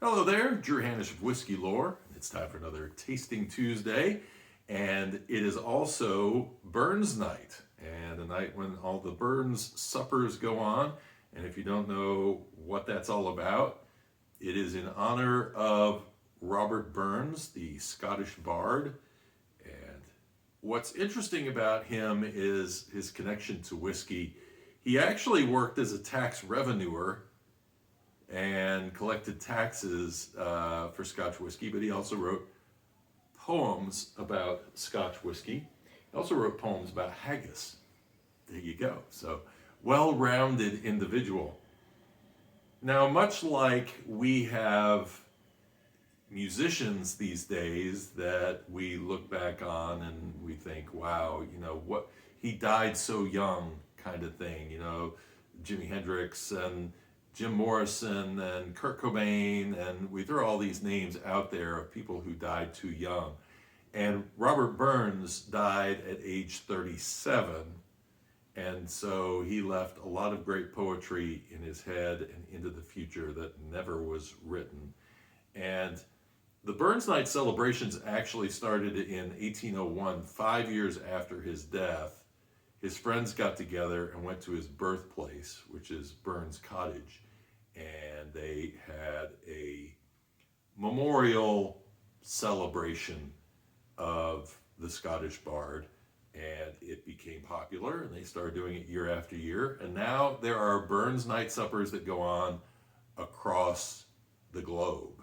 Hello there, Drew Hanish of Whiskey Lore. It's time for another Tasting Tuesday, and it is also Burns Night, and a night when all the Burns suppers go on. And if you don't know what that's all about, it is in honor of Robert Burns, the Scottish bard. And what's interesting about him is his connection to whiskey. He actually worked as a tax revenuer and collected taxes for Scotch whiskey, but he also wrote poems about Scotch whiskey. He also wrote poems about haggis. There you go. So, well-rounded individual. Now, much like we have musicians these days that we look back on and we think, wow, you know, what, he died so young kind of thing, you know, Jimi Hendrix and Jim Morrison and Kurt Cobain, and we throw all these names out there of people who died too young. And Robert Burns died at age 37, and so he left a lot of great poetry in his head and into the future that never was written. And the Burns Night celebrations actually started in 1801, 5 years after his death. His friends got together and went to his birthplace, which is Burns Cottage, and they had a memorial celebration of the Scottish bard, and it became popular, and they started doing it year after year. And now there are Burns Night suppers that go on across the globe.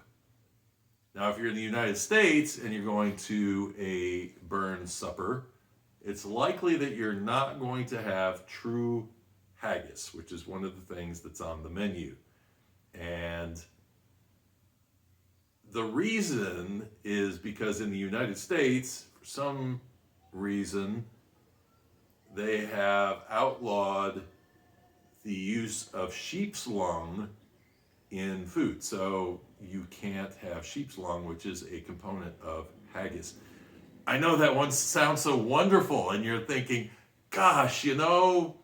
Now, if you're in the United States and you're going to a Burns supper, it's likely that you're not going to have true haggis, which is one of the things that's on the menu. And the reason is because in the United States, for some reason, they have outlawed the use of sheep's lung in food. So you can't have sheep's lung, which is a component of haggis. I know that one sounds so wonderful, and you're thinking, gosh, you know,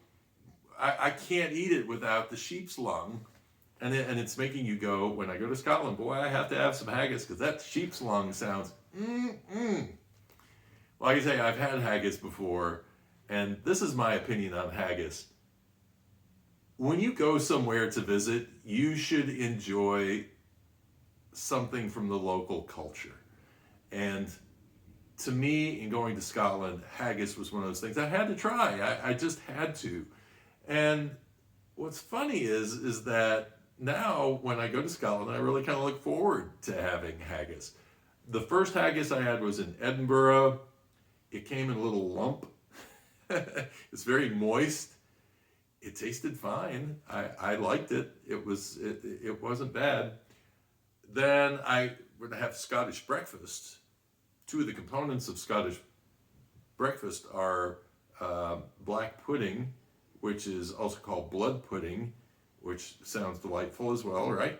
I can't eat it without the sheep's lung. And it's making you go, when I go to Scotland, boy, I have to have some haggis, because that sheep's lung sounds, Well, like I say, I've had haggis before, and this is my opinion on haggis. When you go somewhere to visit, you should enjoy something from the local culture. And to me, in going to Scotland, haggis was one of those things I had to try. I just had to. And what's funny is that now when I go to Scotland, I really kind of look forward to having haggis. The first haggis I had was in Edinburgh. It came in a little lump. It's very moist. It tasted fine. I liked it. It wasn't bad. Then I would have Scottish breakfast. Two of the components of Scottish breakfast are black pudding, which is also called blood pudding, which sounds delightful as well, right?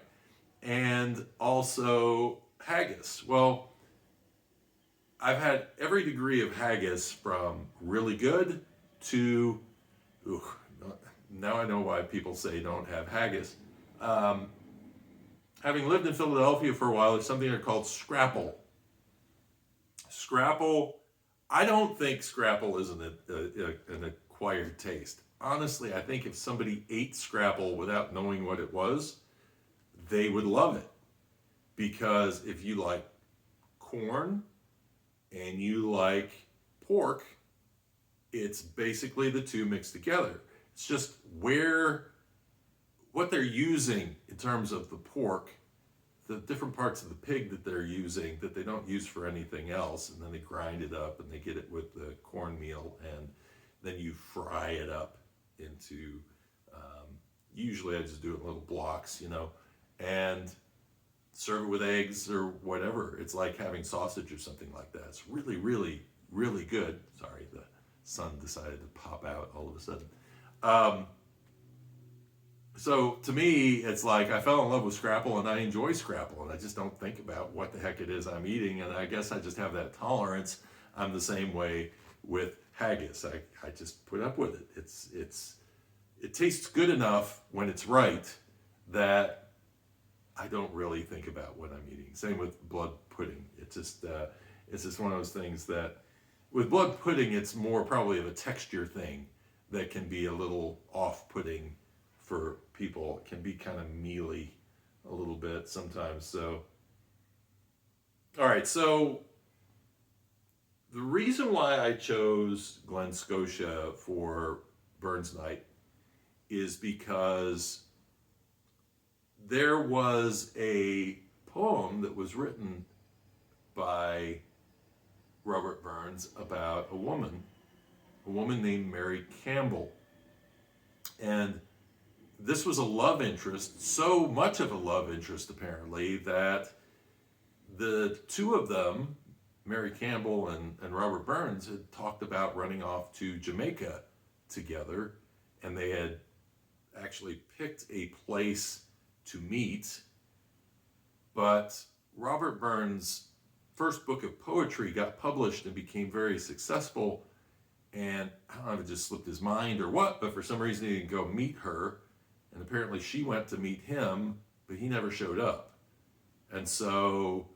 And also haggis. Well, I've had every degree of haggis from really good to, now I know why people say don't have haggis. Having lived in Philadelphia for a while, there's something they're called scrapple. Scrapple, I don't think scrapple is an acquired taste. Honestly, I think if somebody ate scrapple without knowing what it was, they would love it. Because if you like corn and you like pork, it's basically the two mixed together. It's just what they're using in terms of the pork, the different parts of the pig that they're using that they don't use for anything else, and then they grind it up and they get it with the cornmeal, and then you fry it up into, usually I just do it in little blocks, you know, and serve it with eggs or whatever. It's like having sausage or something like that. It's really, really, really good. Sorry, the sun decided to pop out all of a sudden. So to me, it's like I fell in love with scrapple, and I enjoy scrapple, and I just don't think about what the heck it is I'm eating, and I guess I just have that tolerance. I'm the same way with haggis. I just put up with it. It tastes good enough when it's right that I don't really think about what I'm eating. Same with blood pudding. It's just one of those things that with blood pudding, it's more probably of a texture thing that can be a little off-putting for people. It can be kind of mealy a little bit sometimes. So, all right. So the reason why I chose Glen Scotia for Burns Night is because there was a poem that was written by Robert Burns about a woman named Mary Campbell. And this was a love interest, so much of a love interest apparently, that the two of them, Mary Campbell and Robert Burns, had talked about running off to Jamaica together, and they had actually picked a place to meet. But Robert Burns' first book of poetry got published and became very successful, and I don't know if it just slipped his mind or what, but for some reason he didn't go meet her, and apparently she went to meet him, but he never showed up. And so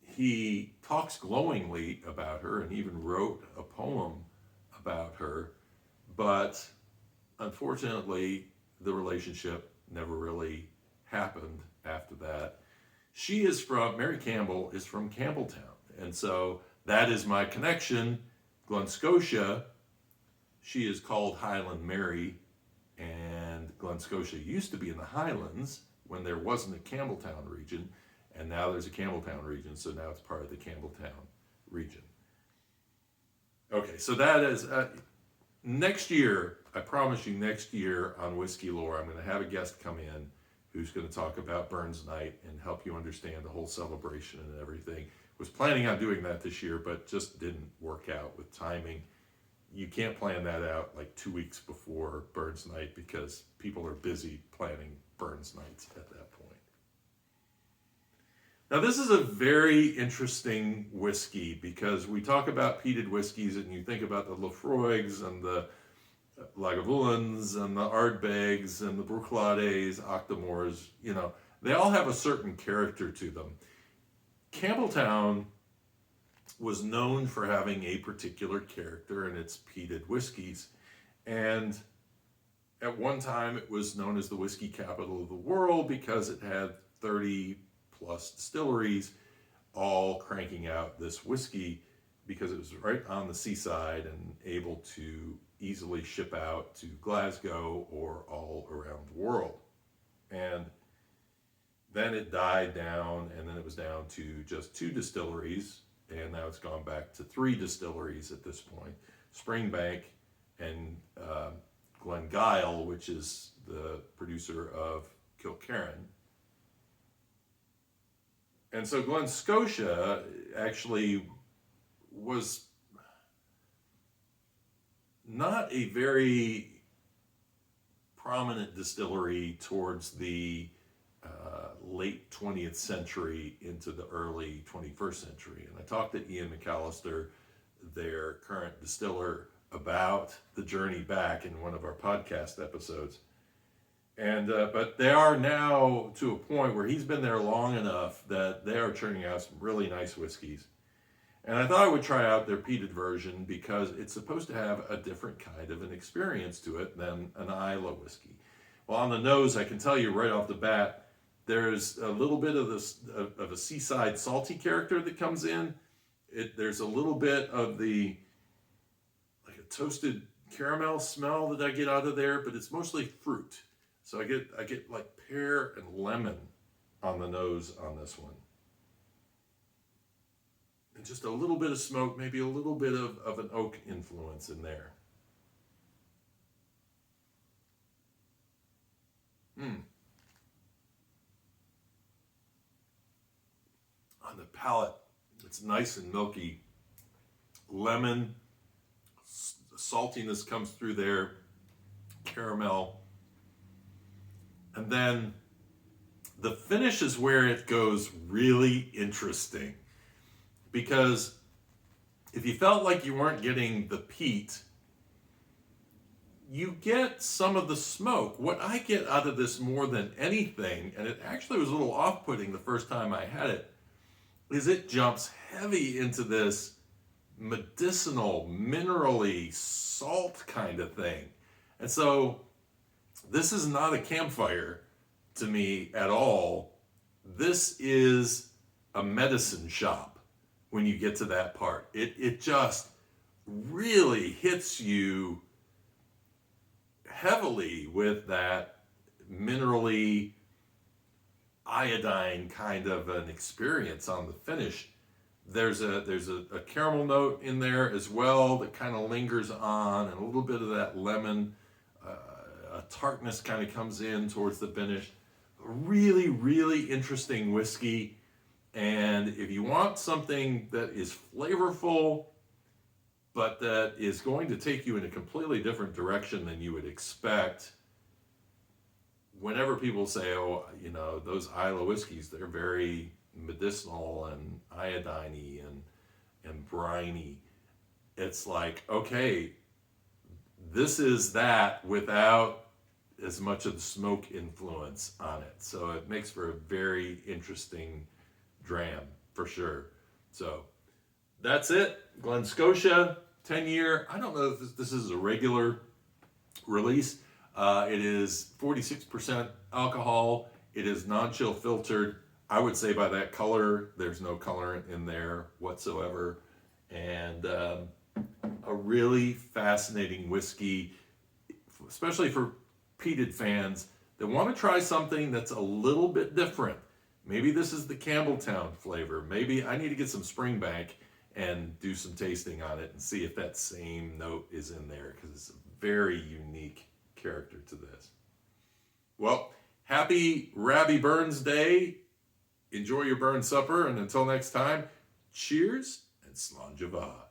he talks glowingly about her and even wrote a poem about her, but unfortunately the relationship never really happened after that. Mary Campbell is from Campbeltown, and so that is my connection. Glen Scotia, she is called Highland Mary, and Glen Scotia used to be in the Highlands when there wasn't a Campbeltown region, and now there's a Campbeltown region, so now it's part of the Campbeltown region. Okay, so that is, next year, I promise you next year on Whiskey Lore, I'm going to have a guest come in who's going to talk about Burns Night and help you understand the whole celebration and everything. Was planning on doing that this year, but just didn't work out with timing. You can't plan that out like 2 weeks before Burns Night because people are busy planning Burns Nights at that point. Now, this is a very interesting whiskey because we talk about peated whiskeys and you think about the Laphroaigs and the Lagavulins and the Ardbegs and the Bruichlades, Octomores, they all have a certain character to them. Campbeltown was known for having a particular character in its peated whiskeys. And at one time it was known as the whiskey capital of the world because it had 30 plus distilleries all cranking out this whiskey because it was right on the seaside and able to easily ship out to Glasgow or all around the world. And then it died down, and then it was down to just 2 distilleries, and now it's gone back to 3 distilleries at this point. Springbank and Glengyle, which is the producer of Kilkerran. And so Glen Scotia actually was not a very prominent distillery towards the late 20th century into the early 21st century. And I talked to Ian McAllister, their current distiller, about the journey back in one of our podcast episodes. And but they are now to a point where he's been there long enough that they are churning out some really nice whiskeys. And I thought I would try out their peated version because it's supposed to have a different kind of an experience to it than an Islay whiskey. Well, on the nose, I can tell you right off the bat, there's a little bit of this of a seaside salty character that comes in. There's a little bit of the like a toasted caramel smell that I get out of there, but it's mostly fruit. So I get like pear and lemon on the nose on this one. And just a little bit of smoke, maybe a little bit of an oak influence in there. On the palate, it's nice and milky. Lemon, saltiness comes through there, caramel. And then the finish is where it goes really interesting. Because if you felt like you weren't getting the peat, you get some of the smoke. What I get out of this more than anything, and it actually was a little off-putting the first time I had it, is it jumps heavy into this medicinal, minerally, salt kind of thing. And so this is not a campfire to me at all. This is a medicine shop when you get to that part. It just really hits you heavily with that minerally iodine kind of an experience on the finish. There's a caramel note in there as well that kind of lingers on, and a little bit of that lemon, a tartness kind of comes in towards the finish. Really, really interesting whiskey. And if you want something that is flavorful, but that is going to take you in a completely different direction than you would expect, whenever people say, oh, you know, those Islay whiskeys, they're very medicinal and iodine-y and briny, it's like, okay, this is that without as much of the smoke influence on it. So it makes for a very interesting dram for sure. So that's it. Glen Scotia 10-year. I don't know if this is a regular release. It is 46% alcohol. It is non-chill filtered. I would say by that color, there's no colorant in there whatsoever. And a really fascinating whiskey, especially for peated fans that want to try something that's a little bit different. Maybe this is the Campbeltown flavor. Maybe I need to get some Springbank and do some tasting on it and see if that same note is in there, because it's a very unique character to this. Well, happy Rabbi Burns Day. Enjoy your burn supper, and until next time, cheers and slán Javad.